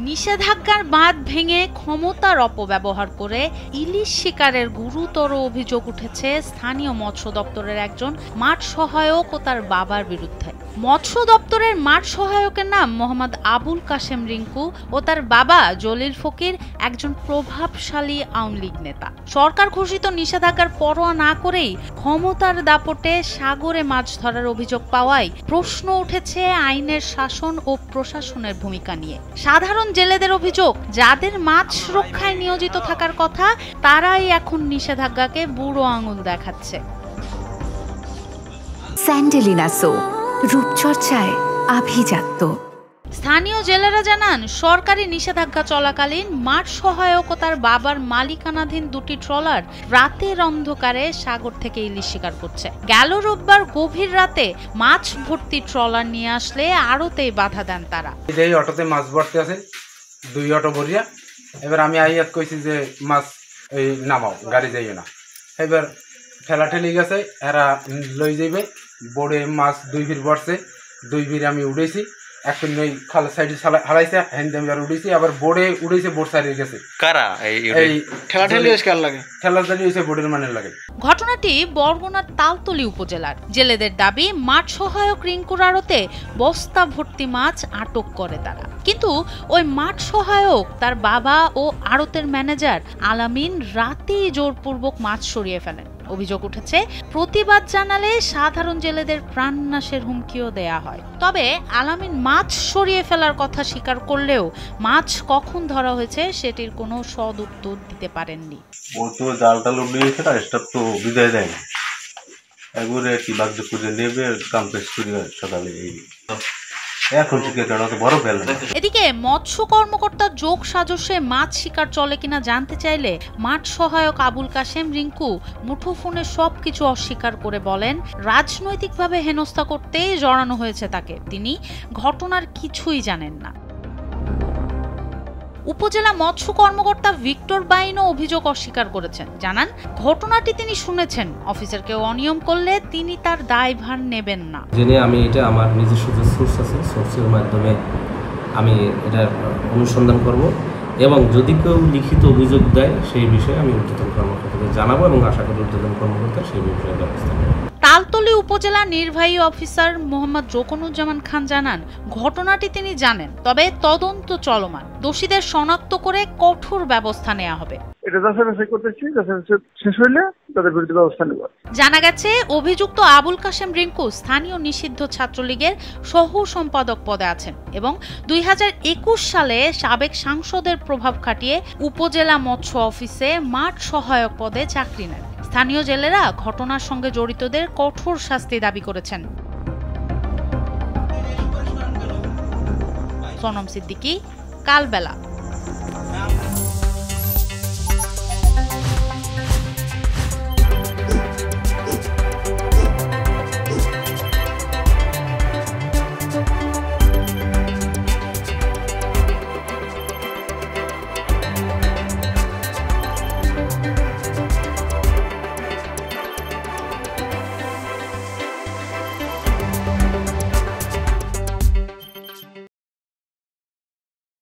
নিষেধাজ্ঞার বাঁধ ভেঙে ক্ষমতার অপব্যবহার করে ইলিশ শিকারের গুরুতর অভিযোগ উঠেছে স্থানীয় মৎস্য দপ্তরের একজন মাঠ সহায়ক ও তার বাবার বিরুদ্ধে। মৎস্য দপ্তরের মাঠ সহায়কের নাম মোহাম্মদ আবুল কাশেম রিঙ্কু ও তার বাবা জলিল ফকির একজন প্রভাবশালী আওয়ামী লীগ নেতা। সরকার ঘোষিত নিষেধাজ্ঞার পরোয়া না করেই ক্ষমতার দাপটে সাগরে মাছ ধরার অভিযোগ পাওয়ায় প্রশ্ন উঠেছে আইনের শাসন ও প্রশাসনের ভূমিকা নিয়ে। সাধারণ জেলেদের অভিযোগ, যাদের মাছ রক্ষায় নিয়োজিত থাকার কথা তারাই এখন নিষেধাজ্ঞাকে বুড়ো আঙুল দেখাচ্ছে। স্যান্ডেলিনা সো, রূপচর্চায় আভিজাত্য। স্থানীয় জেলেরা জানান, সরকারি নিষেধাজ্ঞা চলাকালীন মাঠ সহায়ক ও তার বাবার মালিকানাধীন দুটি ট্রলার রাতের অন্ধকারে সাগর থেকে ইলিশ শিকার করছে। গেল রোববার গভীর রাতে মাছ ভর্তি ট্রলার নিয়ে আসলে আড়তেই বাধা দেন তারা। এই অটোতে মাছ ভর্তি আছে, 2 অটো ভরিয়া। এবার আমি আইয়াত কইছি যে মাছ এই নামাও, গাড়ি যাইও না। এবার ঠেলাঠেলি গেছে, এরা লই যাইবে। বোর্ডে মাছ 2 ফিট ভরছে, 2 ফিট আমি উঠেছি। এখন ওই খাল সাইডে হারাইছে, হ্যান্ড আর উঠেছি, আবার বোর্ডে উঠেছে, বোর্ড সাইডে গেছে। কারা এই ঠেলাঠেলি লাগে? ঠেলাঠেলি হইছে বোর্ডের মানের লাগে। ঘটনাটি বরগুনার তালতলী উপজেলার। জেলেদের দাবি, মাঠ সহায়ক রিঙ্কুর আড়তে বস্তা ভর্তি মাছ আটক করে তারা। কিন্তু ওই মাঠ সহায়ক, তার বাবা ও আড়তের ম্যানেজার আলামিন রাতেই জোরপূর্বক মাছ সরিয়ে ফেলেন। অভিযোগ উঠেছে, প্রতিবাদ জানালে সাধারণ জেলেদের প্রাণনাশের হুমকিও দেয়া হয়। তবে আলামিন মাছ সরিয়ে ফেলার কথা স্বীকার করলেও মাছ কখন ধরা হয়েছে সেটির কোনো সদ উত্তর দিতে পারেননি। ও তো জালটা লুড়িয়েছে না, স্টাফ তো বিদায় দেয় না, একবারে কি বাধ্য করে নেবে কাম পেশ করে সকালে। এদিকে মৎস্য কর্মকর্তার যোগ সাজসে মাছ শিকার চলে কিনা জানতে চাইলে মাঠ সহায়ক আবুল কাশেম রিঙ্কু মুঠোফোনে সবকিছু অস্বীকার করে বলেন, রাজনৈতিকভাবে হেনস্থা করতেই জড়ানো হয়েছে তাকে, তিনি ঘটনার কিছুই জানেন না। উপজেলা মৎস্য কর্মকর্তা ভিক্টর বাইনও অভিযোগ অস্বীকার করেছেন। জানান, ঘটনাটি তিনি শুনেছেন, অফিসার কেউ অনিয়ম করলে তিনি তার দায়ভার নেবেন না। জেনে আমি এটা আমার নিজস্ব যে সোর্স আছে, সোর্সের মাধ্যমে আমি এটার অনুসন্ধান করব এবং যদি কেউ লিখিত অভিযোগ দেয় সেই বিষয়ে আমি ঊর্ধ্বতন কর্মকর্তাকে জানাবো এবং আশা করি ঊর্ধ্বতন কর্মকর্তা সেই বিষয়ে ব্যবস্থা নেবেন। তালতলী উপজেলা নির্বাহী অফিসার মোহাম্মদ রোকনুজ্জামান খান জানান, ঘটনাটি তিনি জানেন, তবে তদন্ত চলমান। দোষীদের শনাক্ত করে কঠোর ব্যবস্থা নেওয়া হবে। জানা গেছে, অভিযুক্ত আবুল কাশেম রিঙ্কু স্থানীয় নিষিদ্ধ ছাত্রলীগের সহ সম্পাদক পদে আছেন এবং 2021 সালে সাবেক সাংসদের প্রভাব খাটিয়ে উপজেলা মৎস্য অফিসে মাঠ সহায়ক পদে চাকরি নেন। স্থানীয় জেলেরা ঘটনার সঙ্গে জড়িতদের কঠোর শাস্তি দাবি করেছেন। সোনম সিদ্দিকী, কালবেলা।